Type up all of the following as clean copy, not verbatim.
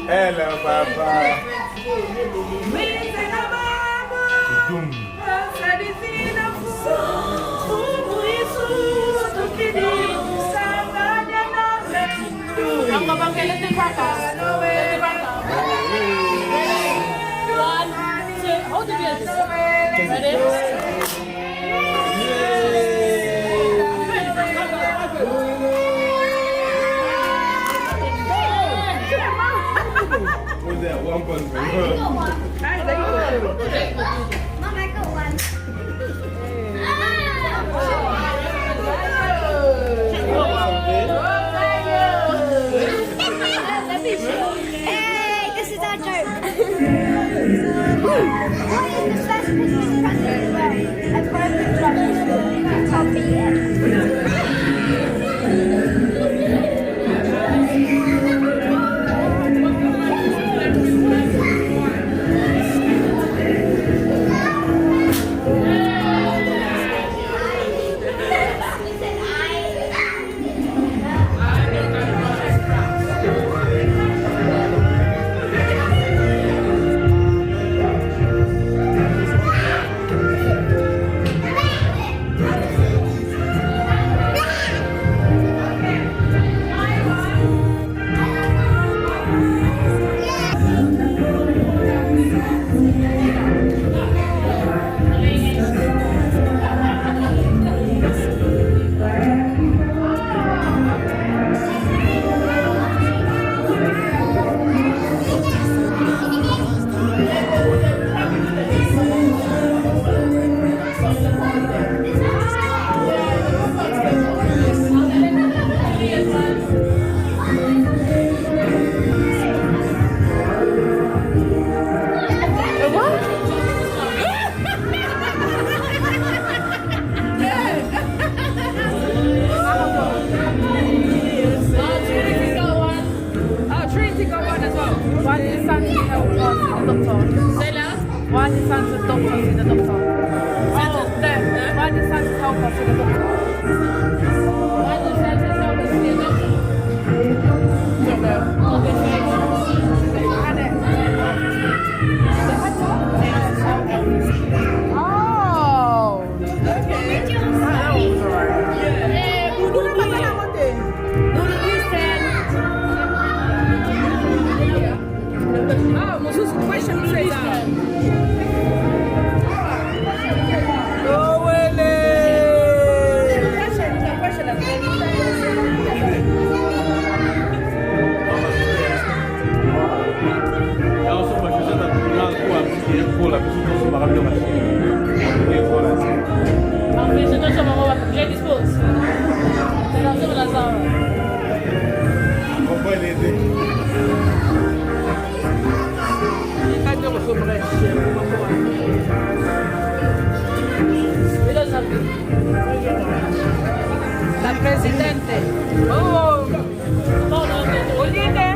Hello, Papa. Hold the Ready? What's that? 1 point for you. Mom, I got one. Hey, this is our joke. What is the best Christmas present as well? A broken drum. Can't beat it. La Presidente. Oh, Oline.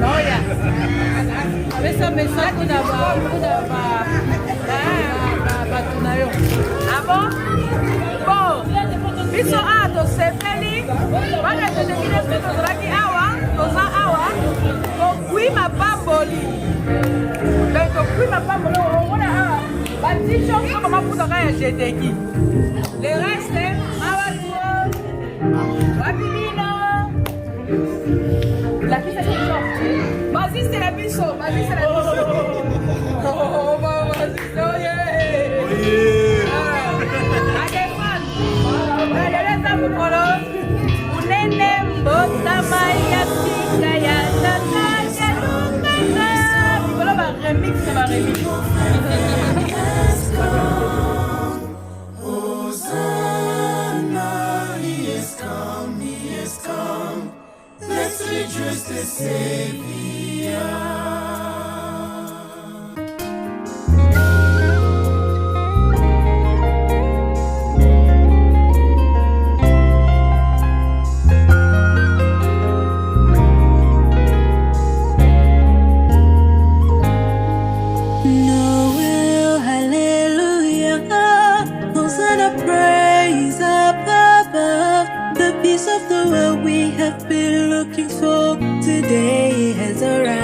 Oh ya. Besa mesa kuna ba tunayo. Abo. Bo. Biso ato sepeli. Bana tete kile biso zaki awa, toza awa. Ko kuima pamboli. Donc kuima pamboli ona awa. Batisho kama mafuta kaya jeteki. Le reste la pizza c'est chaud. Vas-y, c'est la bicho. Vas-y, c'est la bicho. Oh, vas-y, oh yeah. Adefan. Adefan mukolo. Unene mbota maya tika ya tata ya lumana. Mukolo ba remix, ba remix. Just the Savior. Noel, hallelujah, Hosanna, praise above. The peace of the world we have been looking for today. today has arrived.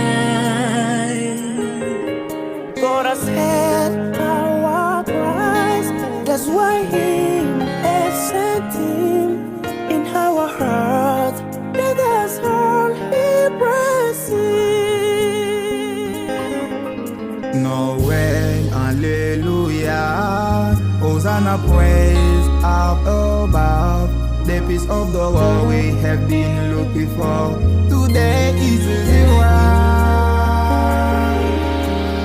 God has heard our cries, that's why He has sent Him in our hearts. Let us all embrace Him. Noel, Alleluia, Hosanna, praise up above. The peace of the world we have been looking for, today is arrived.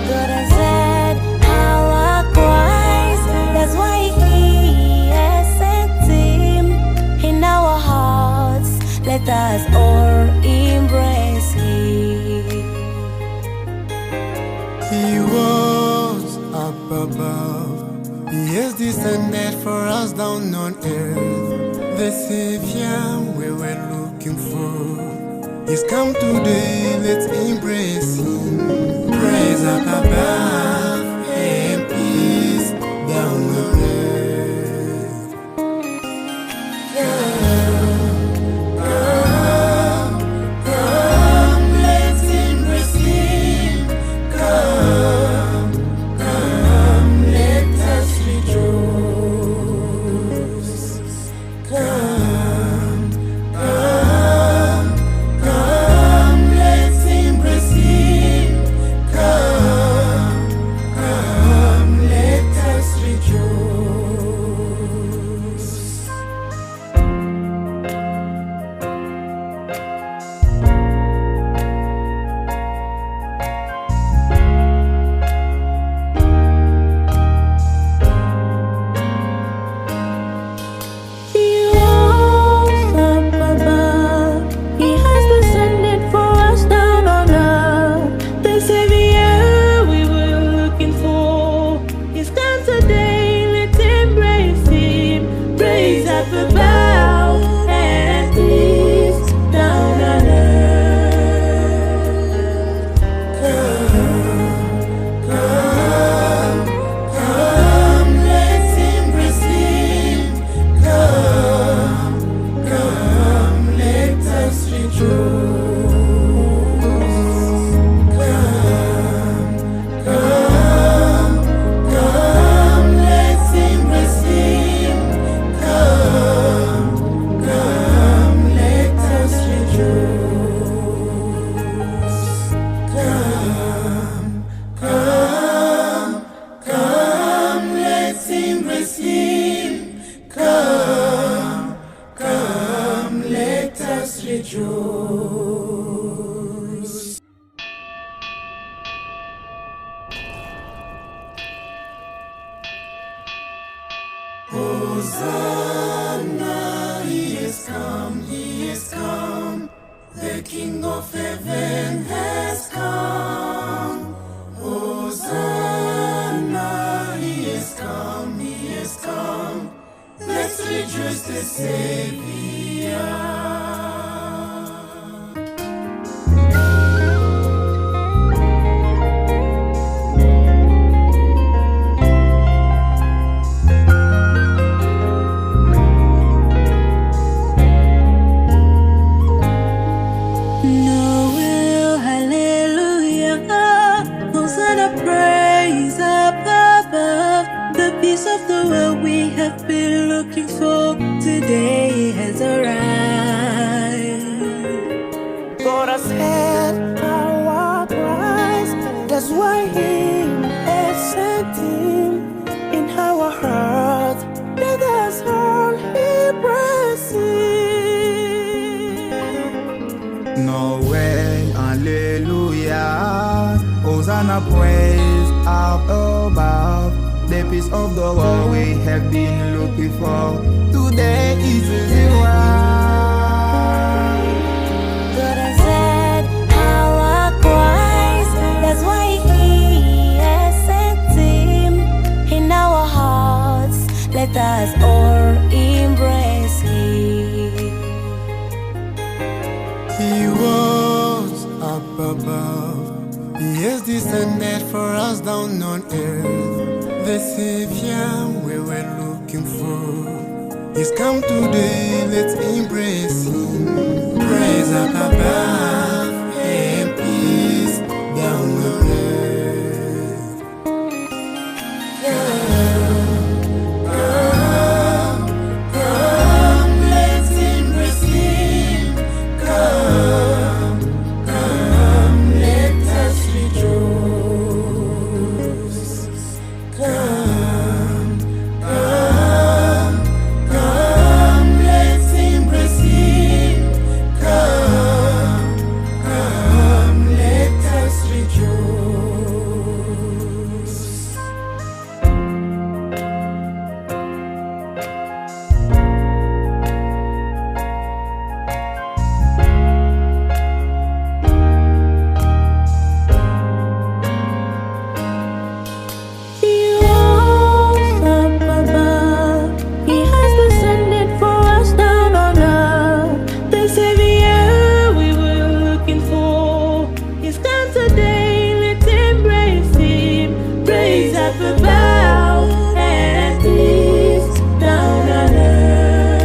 God has heard our cries, that's why He has sent Him in our hearts. Let us all embrace Him. He was up above, He has descended for us down on earth. The Savior we were looking for, He's come today, let's embrace Him. Praise up above and peace down on earth. Come, let's embrace Him. Come, let us rejoice. Come, let's embrace Him. Come, let us rejoice. He rose up above, He has descended for us down on earth. The Savior we were looking for, He's come today, let's embrace Him. Praise up above and peace down on earth. Come, let's embrace Him. Come, let us rejoice. Come, let's embrace Him. Come, let us rejoice. Come, let's embrace Him. Come, let us rejoice. Hosanna, He is come, He is come. The King of heaven has come. Hosanna, He is come, He is come. Let's rejoice the Savior. Noel, hallelujah, Hosanna, praise up above. The peace of the world we have been looking for, today has arrived. God has heard our cries, that's why He has sent Him in our hearts. Let us all embrace Him. Noel, Alleluia, Hosanna, praise up above. The peace of the world we have been looking for, today is arrived. God has heard our cries, that's why He has sent Him in our hearts. Let us all embrace Him. He was up above, He has descended for us down on earth. The Savior we were looking for, He's come today, let's embrace Him. Praise up above up above, and peace down on earth.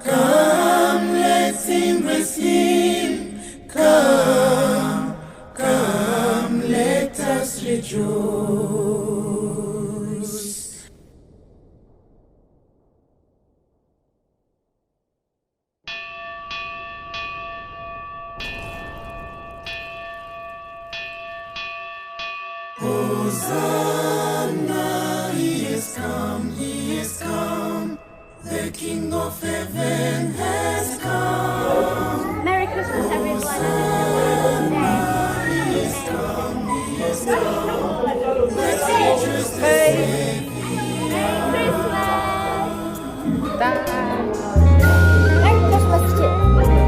Come, let's embrace Him. Come, let us rejoice. Hosanna, He is come, the King of heaven has come. Merry Christmas, everyone. I hope you Merry Christmas too. Merry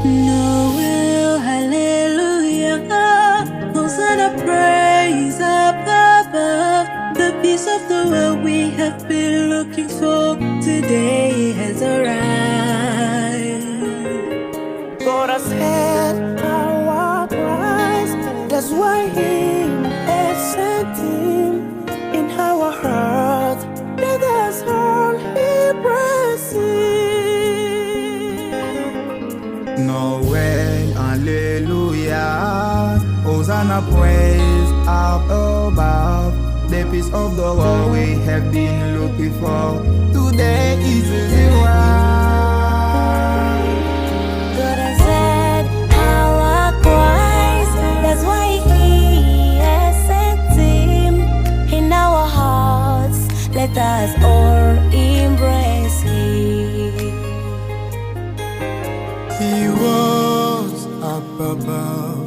Noel, hallelujah, Hosanna, praise up above. The peace of the world we have been looking for today has arrived. God has heard our cries, that's why He has sent Him in our heart. Let us all embrace Him. Noel, hallelujah, Hosanna, praise up above. The peace of the world we have been looking for today is arrived. God has heard our cries, that's why He has sent Him in our hearts. Let us all embrace Him. He was up above.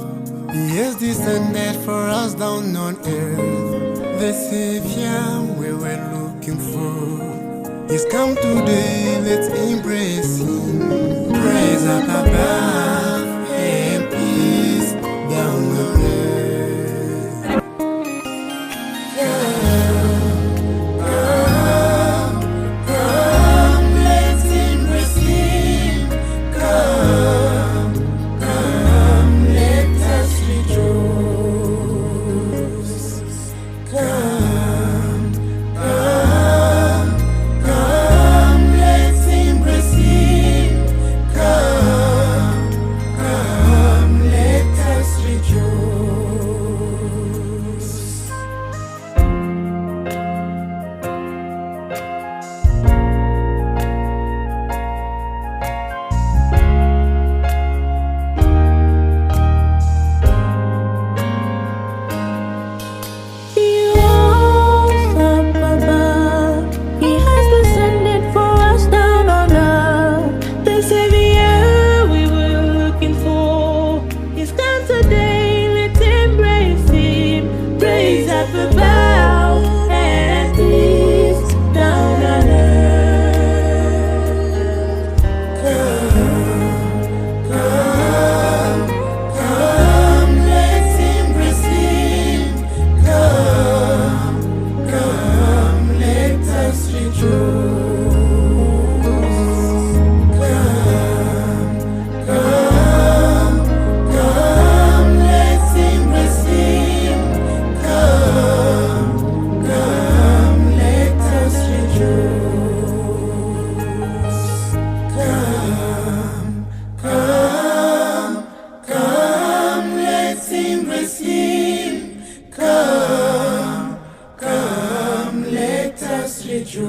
He has descended for us down on earth. The Savior we were looking for. He's come today, let's embrace Him. Praise up above and peace down on earth. Come, let's embrace Him. Come, let us rejoice. Come, let's embrace Him. Come, let us rejoice. He rose up above. He has descended for us down on earth. The Savior we were looking for. He's come today, let's embrace Him. Praise up above and peace down on earth. Come, let's embrace Him. Come, let us rejoice. Come, let's embrace Him. Come, let us rejoice. Come, let's embrace Him. Come, let us rejoice.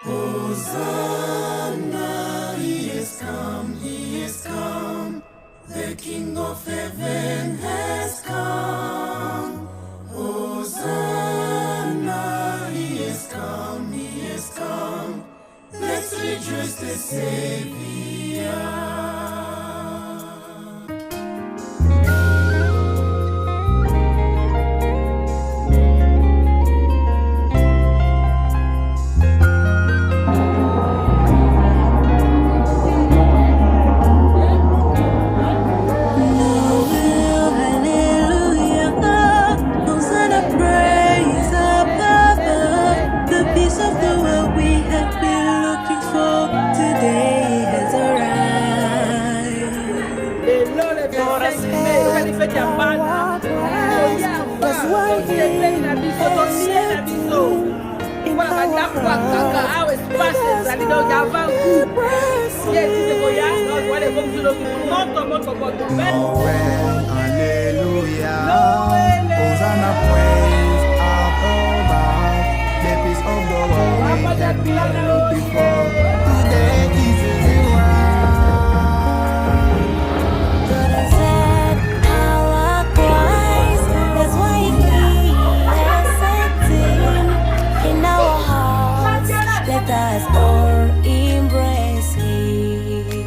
Hosanna, he is come, the King of heaven has come. Hosanna, he is come, let's rejoice the Savior. Hallelujah. Hosanna, praise up above. The peace of the world we have been looking for. Today is the one. God has said our Christ, that's why He has sent Him in our hearts. Let us all embrace Him.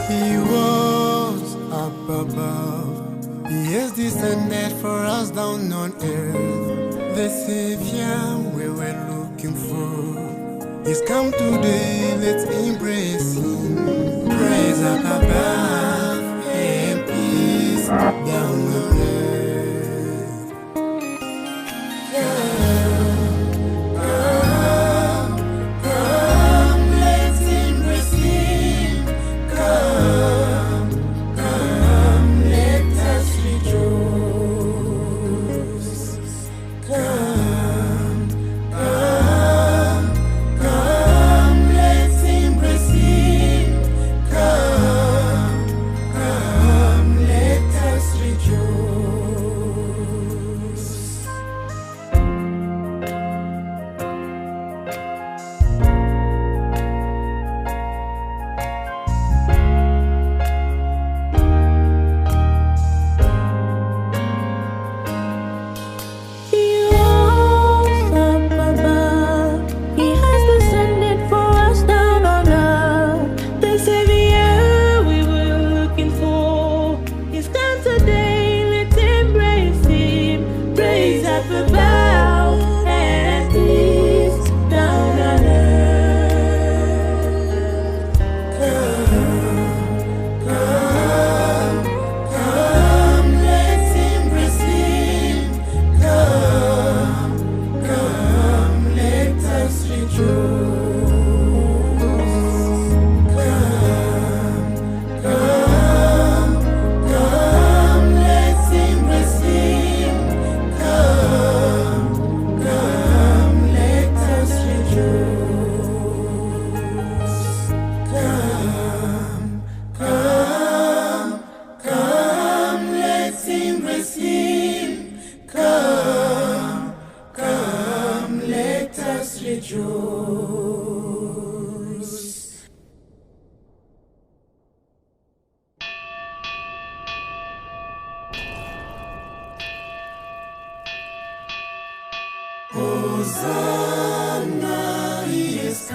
He was up above. He has descended for us down on earth. The Savior we were looking for. He's come today, let's embrace Him. Praise up above and peace down on earth. Come, let's embrace Him. Come, let us rejoice. Come, let's embrace Him. Come, let us rejoice. He rose up above. He has descended for us down on earth. The Savior we were looking for. He's come today, let's embrace Him. Praise up above and peace down on earth. Come, let's embrace Him. Come, let us rejoice. Come, let's embrace Him. Come, let us rejoice. Come, let's embrace Him. Come, let us rejoice. Hosanna, He is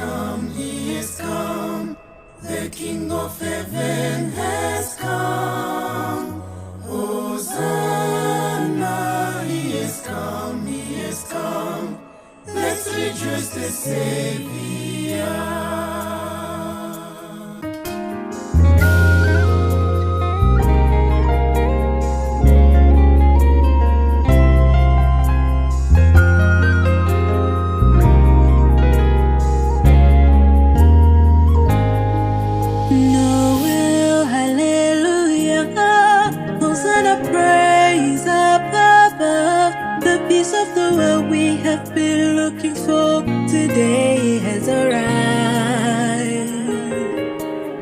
come, the King of heaven has come. Hosanna, He is come, let's rejoice the Savior. Noel, hallelujah, Hosanna, praise up above. The peace of the world we have been looking for today has arrived.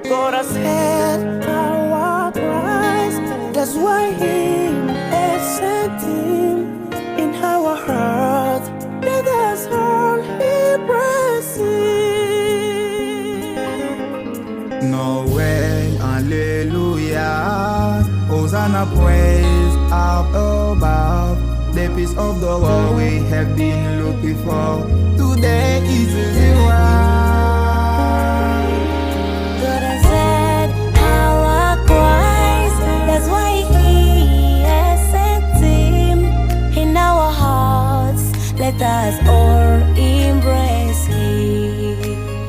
God has heard our cries, that's why He has sent Him in our hearts. Let us all embrace Hosanna, praise up above. The peace of the world we have been looking for. Today is the one. God has said our Christ. That's why He has sent Him in our hearts. Let us all embrace Him.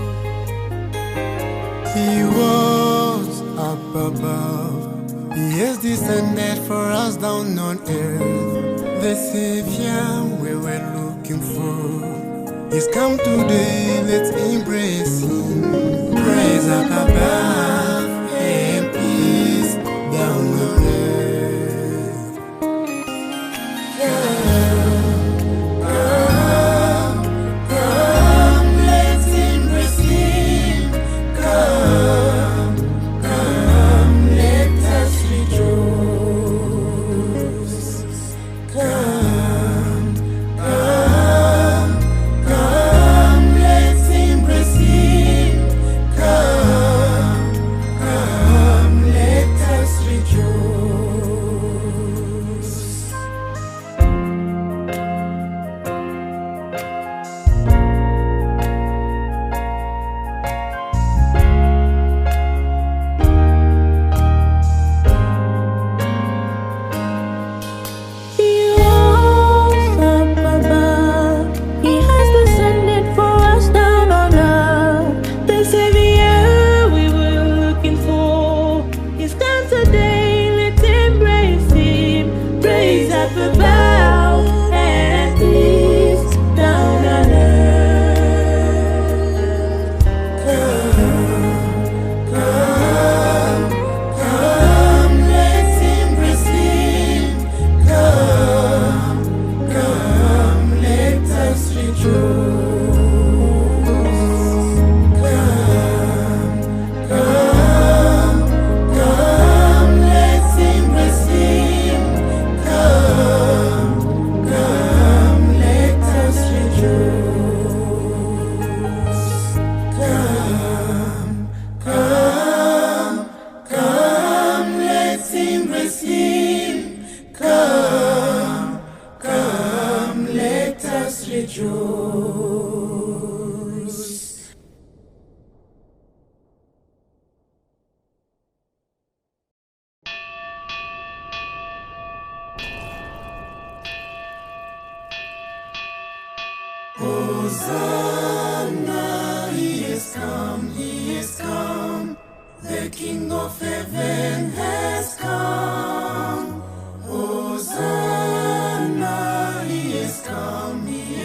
He was up above. He has descended for us down on earth. The Savior we were looking for. He's come today, let's embrace Him. Praise up above and peace down on earth. Come, let's embrace Him. Come, let us rejoice. Come, let's embrace Him. Come, let us rejoice. He rose up above. He has descended for us down on earth. The Savior we were looking for. He's come today, let's embrace Him. Praise up above and peace down on earth. Come, let's embrace Him. Come, let us rejoice. Come, let's embrace Him. Come, let us rejoice. Come, let's embrace Him. Come, let us rejoice. Hosanna, He is come, He is come. The King of heaven has come. Hosanna, He is come, He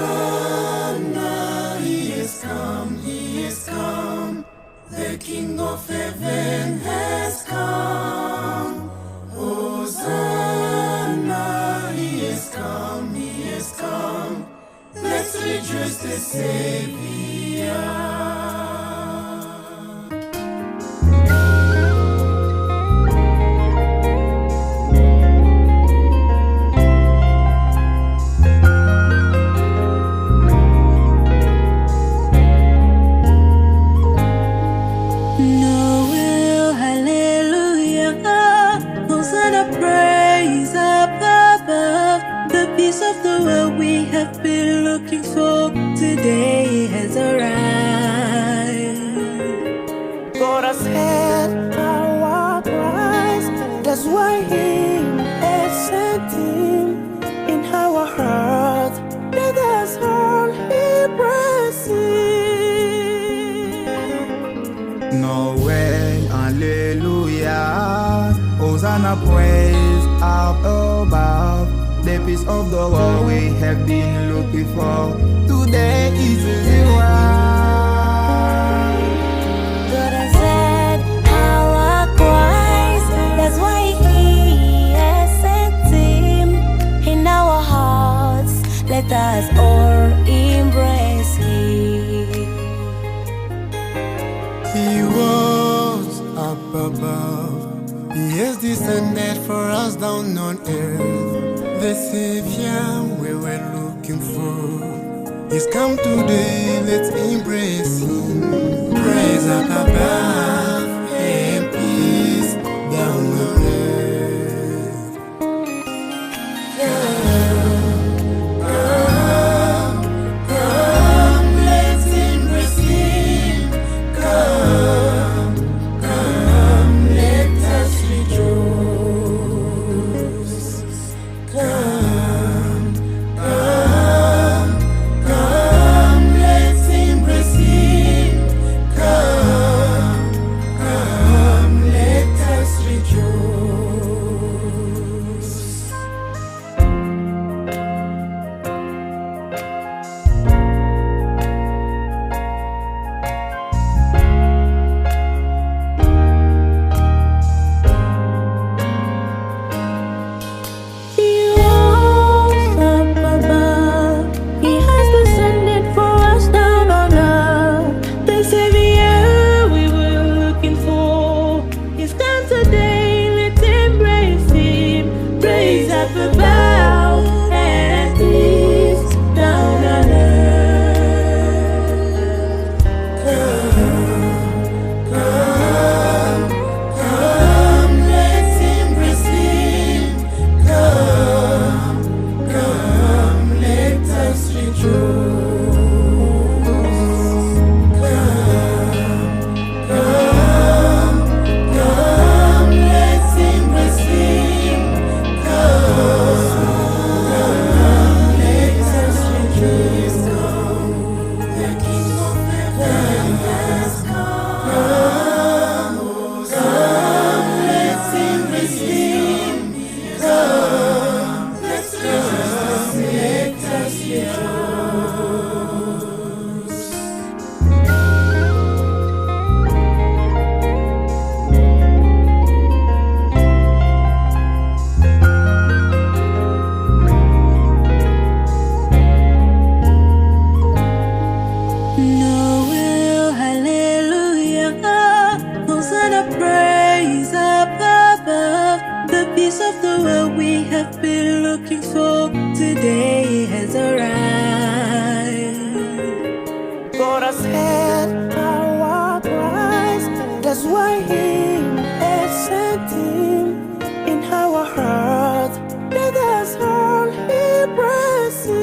Hosanna, he is come, he is come. The King of heaven has come. Hosanna, he is come, he is come. Let's rejoice the Savior. Of the world we have been looking for today has arrived. God has heard our cries, that's why He has sent Him in our hearts. Let us all embrace Him. No way, hallelujah. Hosanna, praise up above. The peace of the world we have been looking for today is arrived. God has heard our cries, that's why He has sent Him in our hearts. Let us all embrace Him. He was up above, He has descended for us down on earth. The Savior we were looking for, He's come today, let's embrace Him. Praise up above and peace down on earth. Come, let's embrace Him. Come, let us rejoice. Come, let's embrace Him. Come, That's why He has sent Him in our heart. Let us all embrace Him.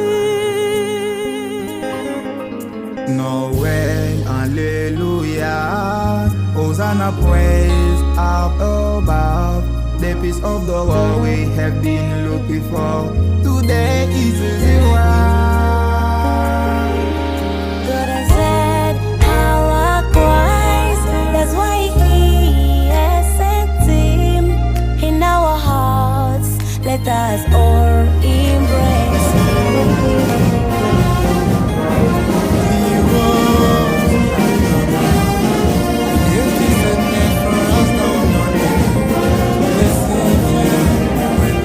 No way, hallelujah. Hosanna, praise up above. The peace of the world we have been looking for. Today is the one. God has said our Christ. That's why He has sent Him in our hearts. Let us all embrace Him. He is descended for us down on earth. The Savior will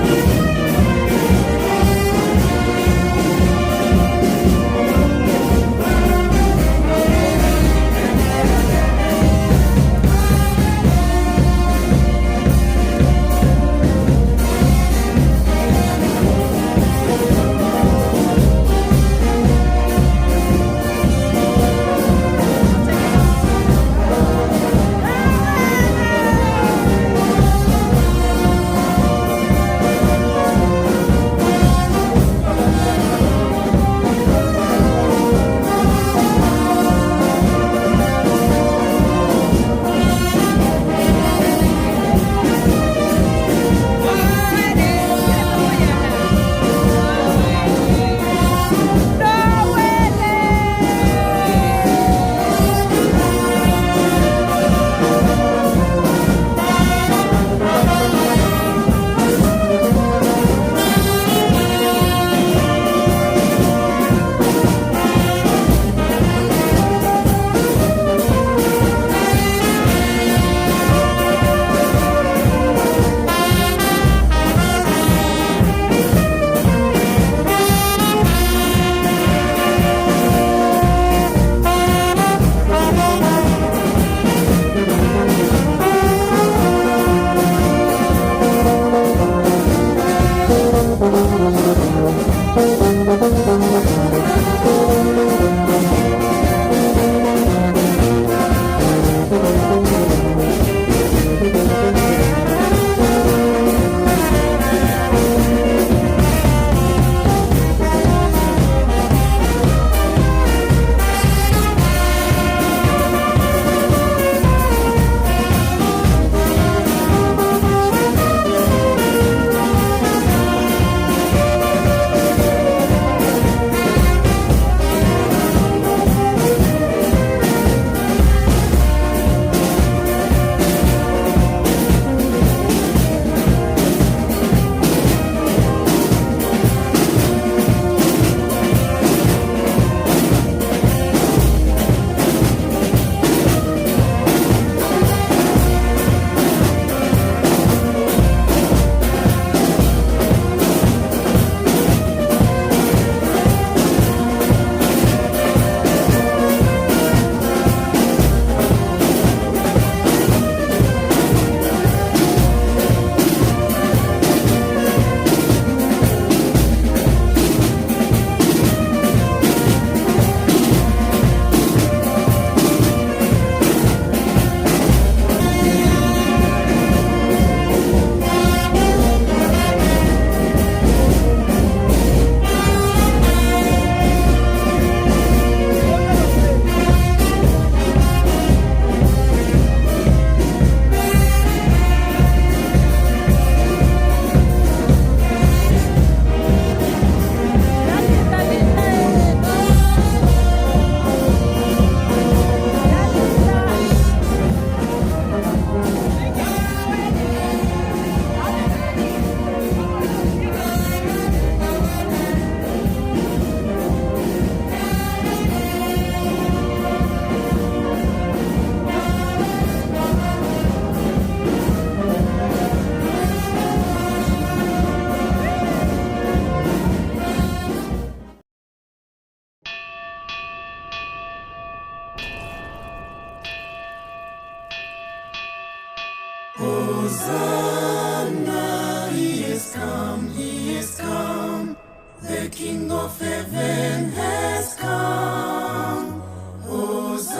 Hosanna, He is come, He is come. The King of heaven has come. Hosanna,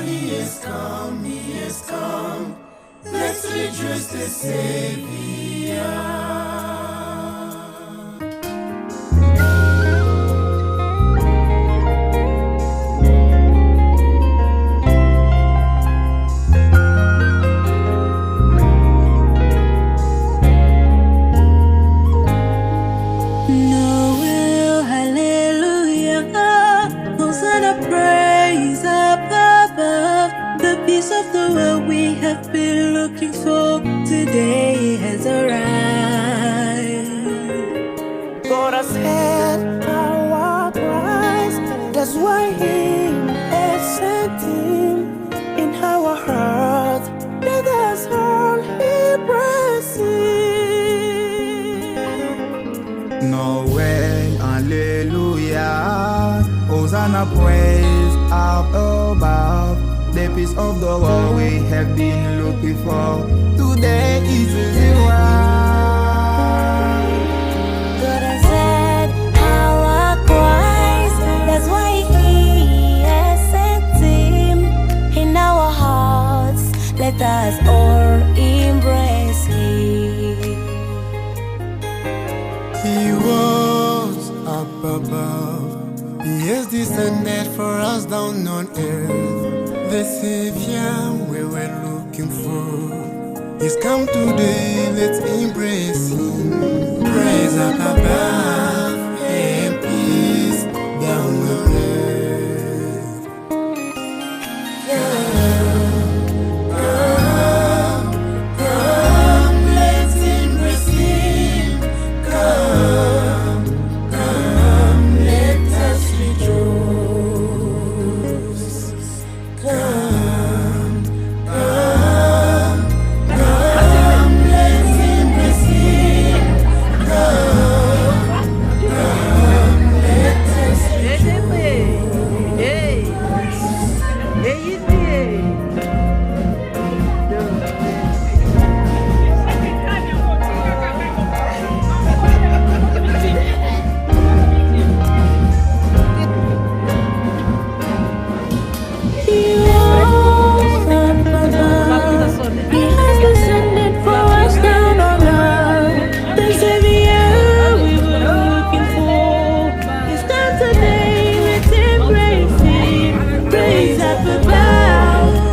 He is come. c'est juste Savior. Noel, hallelujah, Hosanna, praise up above. The peace of the world we have been looking for today has arrived. God has heard our cries, that's why He has sent Him in our hearts. Let us all embrace Him. Noel, hallelujah, Hosanna, praise up above. The peace of the world we have been looking for today is arrived. God has heard our cries, that's why He has sent Him in our hearts. Let us all embrace Him. He was up above. He has descended for us down on earth. The Savior we were looking for. He's come today, let's embrace Him. Praise up above and peace down on earth. Come, let's embrace Him. Come, let us rejoice. Come, let's embrace Him. Come, let us He rose up above. He has descended for us down on earth. The Savior we were looking for. He's come today, let's embrace Him. Praise up above.